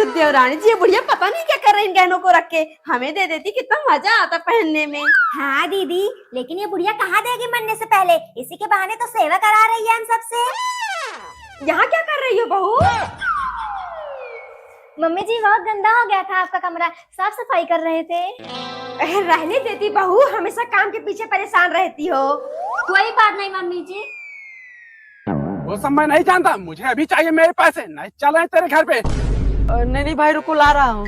देवरानी जी, ये बुढ़िया पता नहीं क्या कर रही इन गहनों को रख के। हमें दे देती, कितना मजा आता पहनने में। हाँ दीदी, लेकिन ये बुढ़िया कहाँ देगी मरने से पहले? इसी के बहाने तो सेवा करा रही है हम सबसे। यहाँ क्या कर रही हो बहू? मम्मी जी, बहुत गंदा हो गया था आपका कमरा, साफ सफाई कर रहे थे। रहने देती बहू, हमेशा काम के पीछे परेशान रहती हो। कोई बात नहीं मम्मी जी। वो सब मैं नहीं जानता, मुझे अभी चाहिए मेरे पैसे, नहीं चल रहे तेरे घर पे। नहीं भाई, रुको ला रहा हूँ।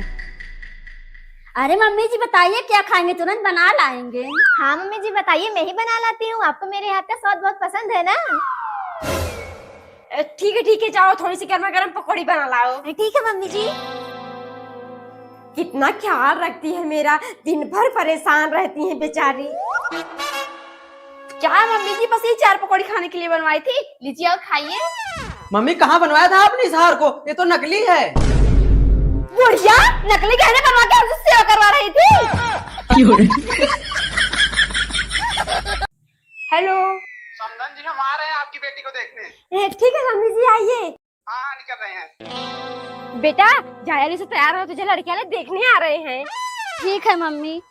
अरे मम्मी जी बताइए क्या खाएंगे, तुरंत बना लाएंगे। हाँ मम्मी जी बताइए, मैं ही बना लाती हूँ, आपको मेरे हाथ का स्वाद बहुत पसंद है ना। ठीक है, जाओ थोड़ी सी गर्मा गर्म पकौड़ी बना लाओ। ठीक है मम्मी जी। कितना ख्याल रखती है मेरा, दिन भर परेशान रहती है बेचारी। क्या मम्मी जी, बस ये 4 पकौड़ी खाने के लिए बनवाई थी, लीजिए और खाइए। मम्मी कहाँ बनवाया था आपने इस हार को? ये तो नकली है। बुढ़िया, नकली गहने बनवा के हमसे सेवा करवा रही थी। हेलो समधन जी, हम आ रहे हैं आपकी बेटी को देखने। ठीक है मम्मी जी, आइए। हाँ, निकल रहे हैं। बेटा जायली से तैयार हो, तुझे लड़के वाले देखने आ रहे हैं। ठीक है मम्मी।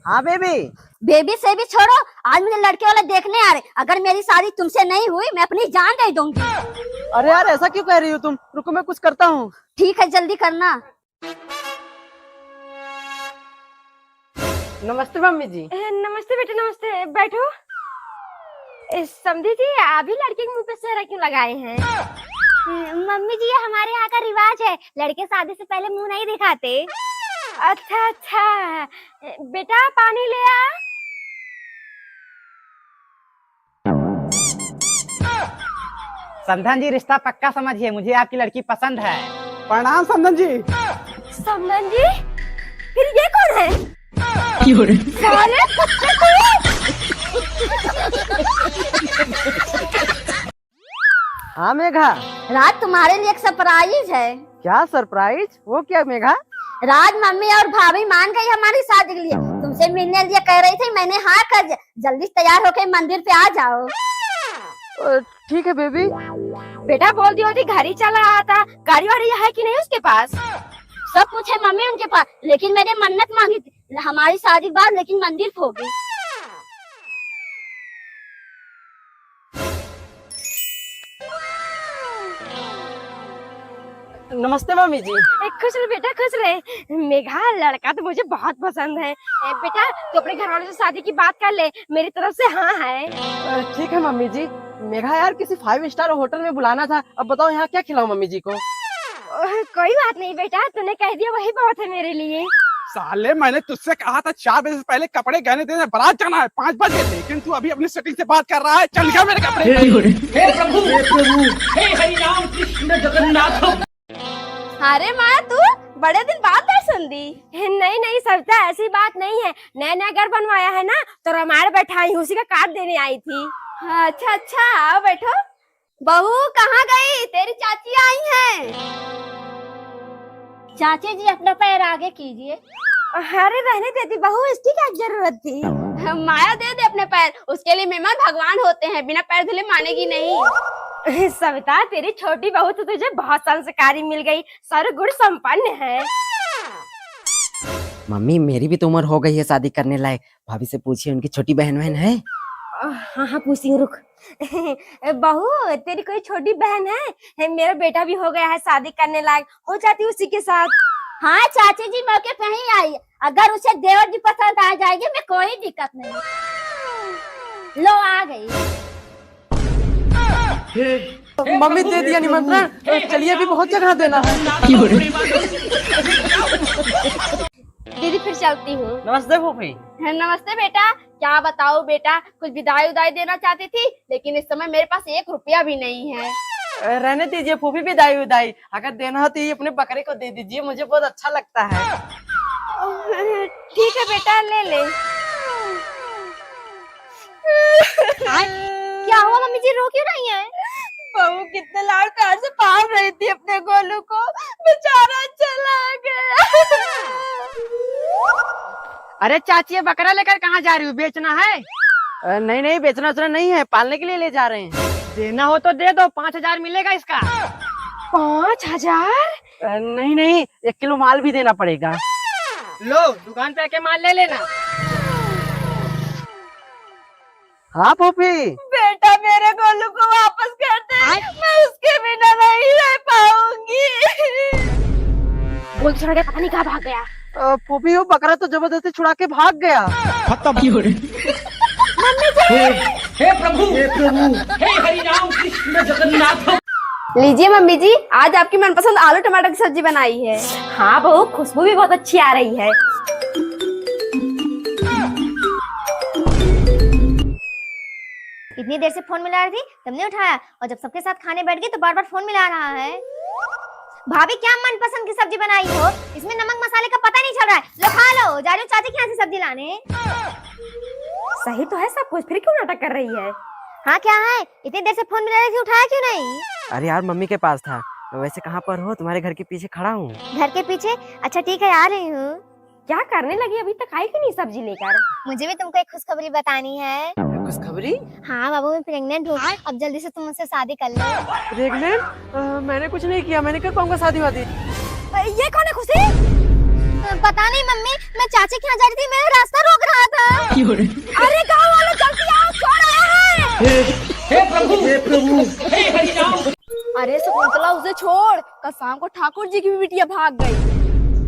हाँ बेबी। बेबी से भी छोड़ो, आज मुझे लड़के वाले देखने आ रहे। अगर मेरी शादी तुमसे नहीं हुई, मैं अपनी जान दे दूंगी। अरे यार, ऐसा क्यों कह रही हो तुम? रुको मैं कुछ करता हूँ। ठीक है, जल्दी करना। नमस्ते मम्मी जी। नमस्ते बेटा, नमस्ते, बैठो। समझी थी, अभी लड़के के मुंह पे सेहरा क्यों लगाए हैं? मम्मी जी, ये हमारे यहाँ का रिवाज है, लड़के शादी से पहले मुंह नहीं दिखाते। अच्छा, बेटा पानी ले आ। समधन जी, रिश्ता पक्का समझिए, मुझे आपकी लड़की पसंद है। प्रणाम समधन जी। समधन जी, फिर ये कौन है? साले कुत्ते को। हाँ मेघा। राज, तुम्हारे लिए एक सरप्राइज है। क्या सरप्राइज? वो क्या मेघा? राज, मम्मी और भाभी मान गई हमारी शादी के लिए, तुमसे मिलने लिए कह रही थी, मैंने हाँ कर दिया। जल्दी तैयार होकर मंदिर पे आ जाओ। ठीक है बेबी। बेटा बोल दियो थी घर ही चला आया था, गाड़ी वाड़ी है कि नहीं उसके पास? सब कुछ है मम्मी उनके पास, लेकिन मैंने मन्नत मांगी थी हमारी शादी बाद, लेकिन मंदिर होगी। नमस्ते मम्मी जी। खुश रहे बेटा, खुश रहे। मेघा, लड़का तो मुझे बहुत पसंद है। बेटा तो अपने घर वालों से शादी की बात कर ले, मेरी तरफ से हाँ है। ठीक है मम्मी जी। मेघा यार, किसी 5 स्टार होटल में बुलाना था, अब बताओ यहाँ क्या खिलाऊं मम्मी जी को? कोई बात नहीं बेटा, तूने कह दिया वही बहुत है मेरे लिए। साले, मैंने तुझसे कहा था 4 बजे से पहले कपड़े गहने देने, बारात जाना है 5 बजे, लेकिन तू अभी अपनी सेटिंग से बात कर रहा है। चल गया मेरे कपड़े। हे प्रभु, हे हरि राम कृष्ण जगन्नाथ। अरे माँ, तू बड़े दिन बाद दर्शन दी। नहीं सविता, ऐसी बात नहीं है, नया नया घर बनवाया है ना, तो रामायण बैठाई, उसी का कार्ड देने आई थी। अच्छा, आओ बैठो। बहू कहाँ गई? तेरी चाची आई हैं। चाची जी, अपना पैर आगे कीजिए। अरे रहने देती बहू, इसकी क्या जरूरत थी? माया दे दे अपने पैर, उसके लिए मेहमान भगवान होते हैं, बिना पैर धुले मानेगी नहीं। सविता, तेरी छोटी बहू तो तुझे बहुत संस्कारी मिल गई, सर्वगुण संपन्न है। मम्मी, मेरी भी तो उम्र हो गई है शादी करने लायक। भाभी से पूछिए, उनकी छोटी बहन है? हाँ पूछती हूँ, रुक। बहू, तेरी कोई छोटी बहन है? मेरा बेटा भी हो गया है शादी करने लायक, हो जाती उसी के साथ। हाँ चाची जी, मौके पे ही आई, अगर उसे देवर जी पसंद आ जाएगी, मैं कोई दिक्कत नहीं। लो आ गई। मम्मी दे दिया निमंत्रण, चलिए अभी बहुत जगह देना है। दीदी फिर चलती हूँ। नमस्ते फूफी। नमस्ते बेटा, क्या बताओ बेटा, कुछ विदाई उदाई देना चाहती थी, लेकिन इस समय मेरे पास 1 रुपया भी नहीं है। रहने दीजिए फूफी, विदाई उदाई अगर देना हो तो ये अपने बकरे को दे दीजिए, मुझे बहुत अच्छा लगता है। ठीक है बेटा, ले ले। क्या हुआ मम्मी जी, रो क्यों रही हैं? बहू कितने लाड प्यार से पाल रही थी अपने गोलू को, बेचारा चला गया। अरे चाची, ये बकरा लेकर कहाँ जा रही हो? बेचना है? नहीं, बेचना उतना नहीं है, पालने के लिए ले जा रहे हैं। देना हो तो दे दो, 5000 मिलेगा इसका। 5,000? नहीं नहीं, 1 किलो माल भी देना पड़ेगा। लो दुकान पे आके माल ले लेना। हाँ फूफी। बेटा मेरे गोलू को वापस कर दे, मैं उसके बिना नहीं रह पाऊंगी। बोल छोड़ के पता नहीं कहाँ भाग गया। फूफी वो बकरा तो जबरदस्ती छुड़ा के भाग गया। हे प्रभु हे हरि राम कृष्ण जगन्नाथ। लीजिए मम्मी जी, आज आपकी मनपसंद आलू टमाटर की सब्जी बनाई है। हाँ बहू, खुशबू भी बहुत अच्छी आ रही है। इतनी देर से फोन मिला रही थी, तुमने उठाया, और जब सबके साथ खाने बैठ गई तो बार बार फोन मिला रहा है। भाभी क्या मनपसंद की सब्जी बनाई हो? इसमें नमक मसाले का पता नहीं चल रहा है। लो खा लो, जा रही हूँ चाची के यहाँ से सब्जी लाने। सही तो है सब कुछ, फिर क्यों नाटक कर रही है? हाँ क्या है, इतनी देर से फोन मिला रही थी, उठाया क्यों नहीं? अरे यार मम्मी के पास था। वैसे कहाँ पर हो? तुम्हारे घर के पीछे खड़ा हूँ। घर के पीछे? अच्छा ठीक है, आ रही हूँ। क्या करने लगी? अभी तक आई क्यों नहीं सब्जी लेकर? मुझे भी तुमको एक खुशखबरी बतानी है। खुशखबरी? हाँ बाबू, मैं प्रेग्नेंट हूँ। अब जल्दी से तुम मुझसे शादी कर लो। प्रेग्नेंट? मैंने कुछ नहीं किया, मैंने कर पाऊंगा शादी वादी। ये कौन है खुशी? पता नहीं मम्मी, मैं चाची के यहाँ जा रही थी, मेरा रास्ता रोक रहा था। अरे गाँव वालों जल्दी आओ, चोर आया है। हे प्रभु हे हरि राम। अरे शकुंतला उसे छोड़, कल शाम को ठाकुर जी की भी बिटिया भाग गई।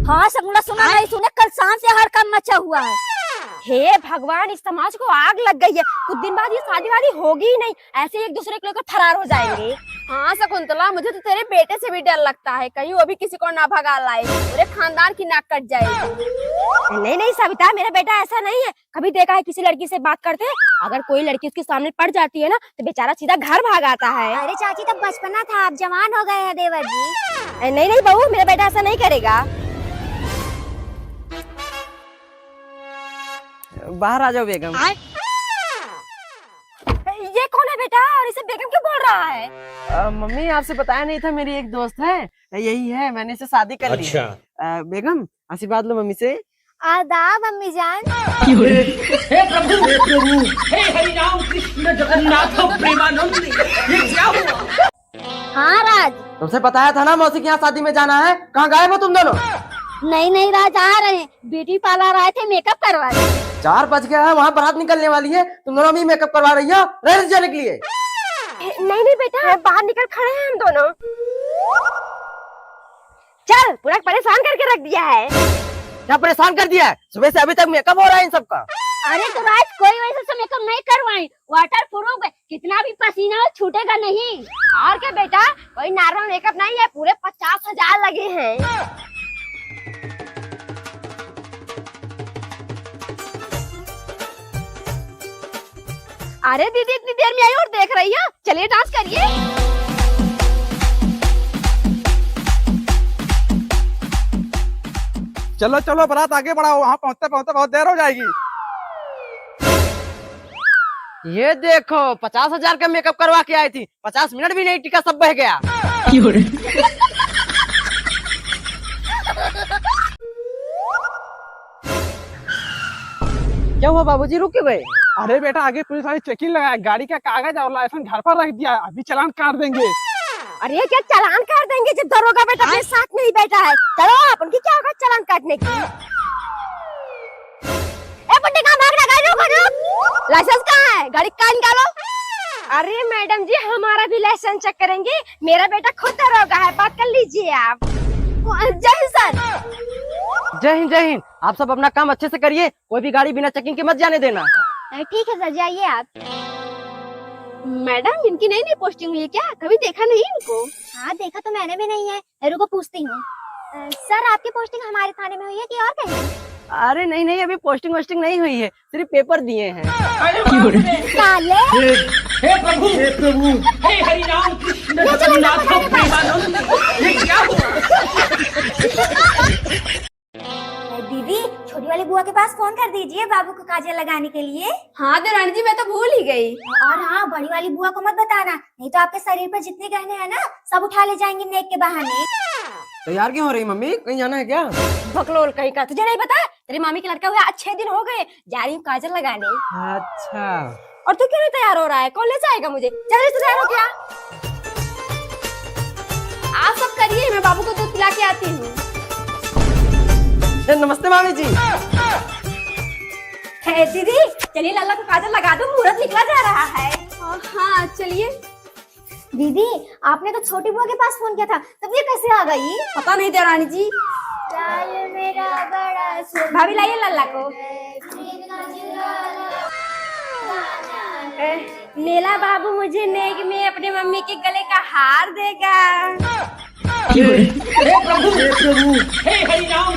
हाँ शकुंतला, सुना नहीं सुने, कल शाम से हर काम मचा हुआ है। हे भगवान, इस समाज को आग लग गई है। कुछ दिन बाद ये शादी वादी होगी ही नहीं, ऐसे एक दूसरे को लेकर फरार हो जाएंगे। हाँ शकुंतला, मुझे तो तेरे बेटे से भी डर लगता है, कहीं वो भी किसी को ना भगा लाए, पूरे खानदान की नाक कट जाएगी। नहीं नहीं सविता, मेरा बेटा ऐसा नहीं है। कभी देखा है किसी लड़की से बात करते? अगर कोई लड़की उसके सामने पड़ जाती है ना, तो बेचारा सीधा घर भाग आता है। अरे चाची, तब बचपना था, अब जवान हो गए हैं देवर जी। नहीं नहीं बहू, मेरा बेटा ऐसा नहीं करेगा। बाहर आ जाओ बेगम। ये कौन है बेटा, और इसे बेगम क्यों बोल रहा है? मम्मी आपसे बताया नहीं था, मेरी एक दोस्त है, यही है, मैंने इसे शादी कर ली। अच्छा। बेगम आशीर्वाद लो मम्मी से। आदाब अम्मी जान। हे प्रभु हे हरि राम कृष्ण जगन्नाथ प्रेमानंद। ये क्या हुआ? हाँ राज। तुमसे बताया था ना मौसी के यहाँ शादी में जाना है, कहाँ गायब हो तुम दोनों? नहीं राज, आ रहे हैं, ब्यूटी पार्लर आए थे, मेकअप करवा रहे। 4 बज गया है, वहाँ बारात निकलने वाली है, तुम दोनों भी मेकअप करवा रही हो रह जाने के लिए? नहीं नहीं बेटा, बाहर निकल खड़े हैं हम दोनों। चल, पूरा परेशान करके रख दिया है। क्या परेशान कर दिया है? सुबह से अभी तक मेकअप हो रहा है इन सबका। अरे तो राज, कोई वैसे से मेकअप नहीं करवाए, वाटर प्रूफ है, कितना भी पसीना हो छूटेगा नहीं। और क्या बेटा, कोई नॉर्मल मेकअप नहीं है, पूरे 50,000 लगे हैं। अरे दीदी, इतनी देर में आई और देख रही है? चलिए डांस करिए। चलो चलो बारात आगे बढ़ाओ, वहाँ पहुँचते पहुँचते बहुत देर हो जाएगी। ये देखो 50,000 का मेकअप करवा के आई थी, 50 मिनट भी नहीं टिका, सब बह गया। क्या हुआ बाबूजी, रुक क्यों गए? अरे बेटा, आगे पुलिस वाले चेकिंग लगाया, गाड़ी का कागज और लाइसेंस घर पर रख दिया, अभी चालान काट देंगे। अरे क्या चालान काट देंगे जब दरोगा बेटा अपने साथ में ही बैठा है? चलो आप, उनकी क्या होगा चालान काटने की? ए बुड्ढे, कहाँ भाग रहा है? रुको रुक, लाइसेंस कहाँ है? गाड़ी का निकालो। अरे मैडम जी, हमारा भी लाइसेंस चेक करेंगे, मेरा बेटा खुद दरोगा है, बात कर लीजिए आप। जय हिंद सर। जय हिंद जय हिंद। आप सब अपना काम अच्छे से करिए, कोई भी गाड़ी बिना चेकिंग के मत जाने देना। ठीक है सर, जाइए आप। मैडम, इनकी नई नई पोस्टिंग हुई है क्या? कभी देखा नहीं इनको? हाँ देखा तो मैंने भी नहीं है, रुको पूछती हूँ। सर, आपकी पोस्टिंग हमारे थाने में हुई है कि और कहीं? अरे नहीं नहीं, अभी पोस्टिंग वोस्टिंग नहीं हुई है, सिर्फ पेपर दिए हैं। साले। हे प्रभु हे हरि राम कृष्ण जगन्नाथ प्रेमानंद। ये क्या हुआ? दीदी, छोटी वाली बुआ के पास फोन कर दीजिए बाबू को काजल लगाने के लिए। हाँ देरानी जी, मैं तो भूल ही गई। और हाँ, बड़ी वाली बुआ को मत बताना, नहीं तो आपके शरीर पर जितने गहने हैं ना, सब उठा ले जाएंगे नेक के बहाने। तैयार क्यों हो रही मम्मी, कहीं जाना है क्या? बकलोल कहीं का, तुझे नहीं पता? तेरी मामी के लड़का हुआ आज 6 दिन हो गए, जा रही हूँ काजल लगाने। अच्छा। और तू क्यों नहीं तैयार हो रहा है? कौन ले जाएगा मुझे? जल्दी से तैयार हो क्या? आप बाबू को दूध पिला के आती हूँ। नमस्ते मामी जी। है दीदी, चलिए लल्ला को काजल लगा दो, मुहूर्त निकला जा रहा है। हाँ चलिए। दीदी आपने तो छोटी बुआ के पास फोन किया था, तब ये कैसे आ गई? पता नहीं देवरानी जी। मेरा बड़ा भाभी लाइए लल्ला को। मेला बाबू मुझे नेक में अपने मम्मी के गले का हार देगा। हे प्रभु हे हरि राम